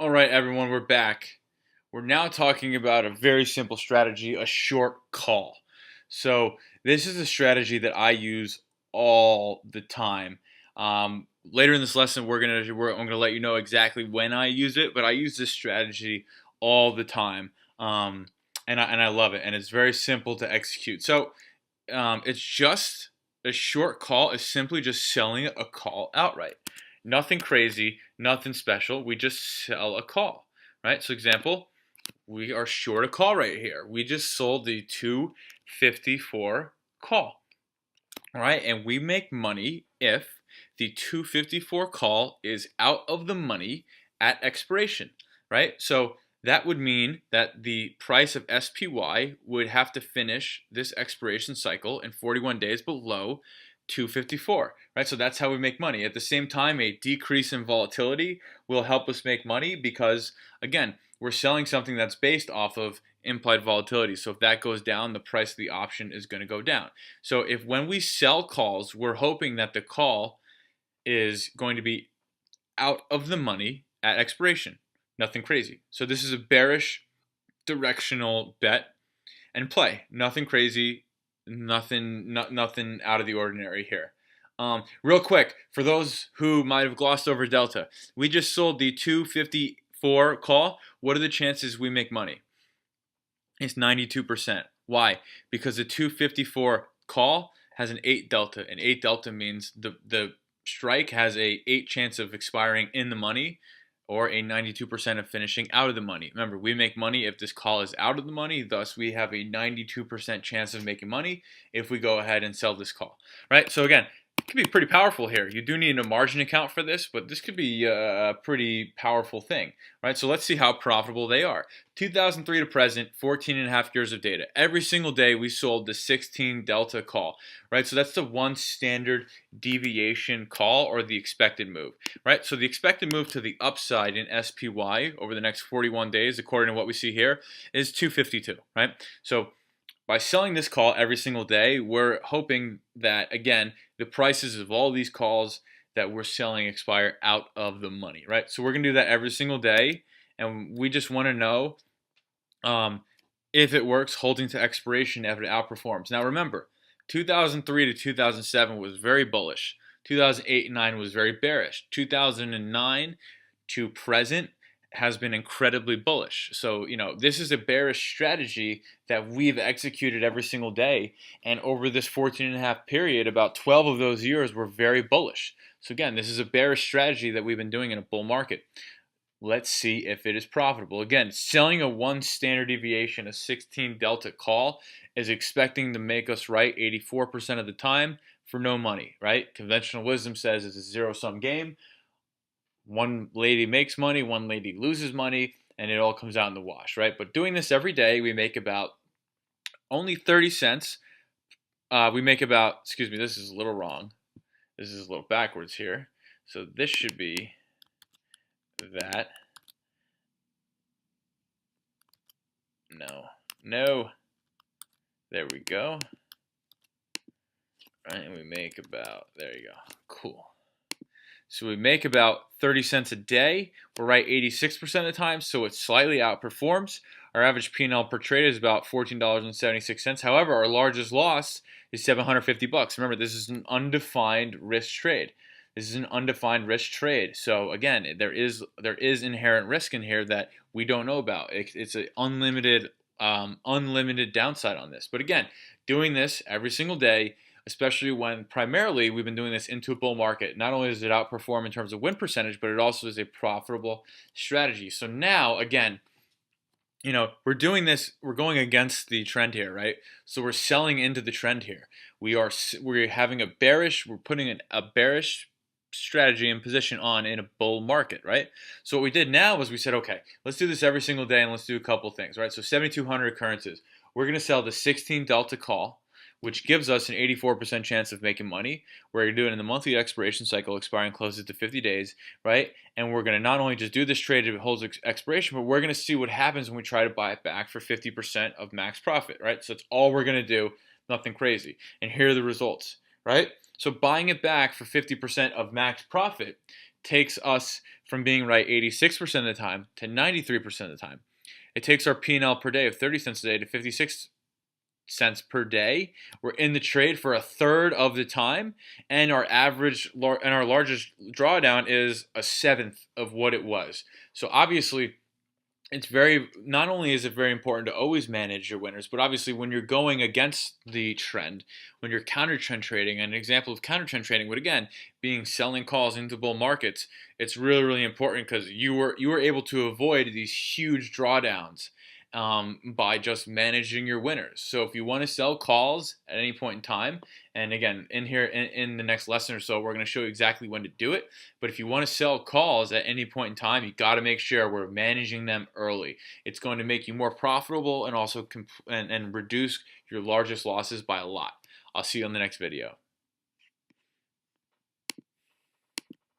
All right, everyone, we're back. We're now talking about a very simple strategy, a short call. So, this is a strategy that I use all the time. Later in this lesson, I'm gonna let you know exactly when I use it, but I use this strategy all the time, and I love it. And it's very simple to execute. So, it's just a short call is simply just selling a call outright. Nothing crazy, nothing special. We just sell a call, right? So example, we are short a call right here. We just sold the 254 call, all right? And we make money if the 254 call is out of the money at expiration, right? So that would mean that the price of SPY would have to finish this expiration cycle in 41 days below 254, right? So that's how we make money. At the same time, a decrease in volatility will help us make money because, again, we're selling something that's based off of implied volatility. So if that goes down, the price of the option is going to go down. So if when we sell calls, we're hoping that the call is going to be out of the money at expiration. Nothing crazy. So this is a bearish directional bet and play. Nothing crazy, nothing out of the ordinary here. Real quick, for those who might have glossed over Delta, we just sold the 254 call. What are the chances we make money? It's 92%. Why? Because the 254 call has an 8 delta, and 8 delta means the strike has a 8 chance of expiring in the money, or a 92% of finishing out of the money. Remember, we make money if this call is out of the money, thus we have a 92% chance of making money if we go ahead and sell this call, right? So again, it can be pretty powerful here. You do need a margin account for this, but this could be a pretty powerful thing, right? So let's see how profitable they are. 2003 to present, 14 and a half years of data. Every single day we sold the 16 delta call, right? So that's the one standard deviation call, or the expected move, right? So the expected move to the upside in SPY over the next 41 days, according to what we see here, is 252, right? So by selling this call every single day, we're hoping that, again, the prices of all these calls that we're selling expire out of the money, right? So we're going to do that every single day, and we just want to know if it works holding to expiration, if it outperforms. Now remember, 2003 to 2007 was very bullish. 2008 and 9 was very bearish. 2009 to present has been incredibly bullish. So, this is a bearish strategy that we've executed every single day. And over this 14 and a half period, about 12 of those years were very bullish. So again, this is a bearish strategy that we've been doing in a bull market. Let's see if it is profitable. Again, selling a 1 standard deviation, a 16 delta call is expecting to make us right 84% of the time for no money, right? Conventional wisdom says it's a zero-sum game. One lady makes money, one lady loses money, and it all comes out in the wash, right? But doing this every day, we make about only 30 cents. We make about, excuse me, this is a little wrong. This is a little backwards here. So this should be that. No. There we go. Right, and we make about, there you go. Cool. So we make about 30 cents a day. We're right 86% of the time, so it slightly outperforms. Our average P&L per trade is about $14.76. However, our largest loss is $750. Remember, this is an undefined risk trade. This is an undefined risk trade. So again, there is inherent risk in here that we don't know about. It's an unlimited downside on this. But again, doing this every single day, especially when primarily we've been doing this into a bull market. Not only does it outperform in terms of win percentage, but it also is a profitable strategy. So now, again, we're doing this, we're going against the trend here, right? So we're selling into the trend here. We're putting a bearish strategy and position on in a bull market, right? So what we did now was we said, okay, let's do this every single day and let's do a couple things, right? So 7,200 occurrences. We're going to sell the 16 delta call, which gives us an 84% chance of making money. We're going to do it in the monthly expiration cycle, expiring closes to 50 days, right? And we're going to not only just do this trade if it holds expiration, but we're going to see what happens when we try to buy it back for 50% of max profit, right? So that's all we're going to do, nothing crazy. And here are the results, right? So buying it back for 50% of max profit takes us from being right 86% of the time to 93% of the time. It takes our P&L per day of 30 cents a day to 56 cents per day. We're in the trade for a third of the time, and our largest drawdown is a seventh of what it was. So obviously, it's very not only is it very important to always manage your winners, but obviously when you're going against the trend, when you're counter trend trading, an example of counter trend trading would again being selling calls into bull markets. It's really really important because you were able to avoid these huge drawdowns by just managing your winners. So if you want to sell calls at any point in time, and again in here in the next lesson or so, we're going to show you exactly when to do it. But if you want to sell calls at any point in time, you got to make sure we're managing them early. It's going to make you more profitable and also and reduce your largest losses by a lot. I'll see you on the next video.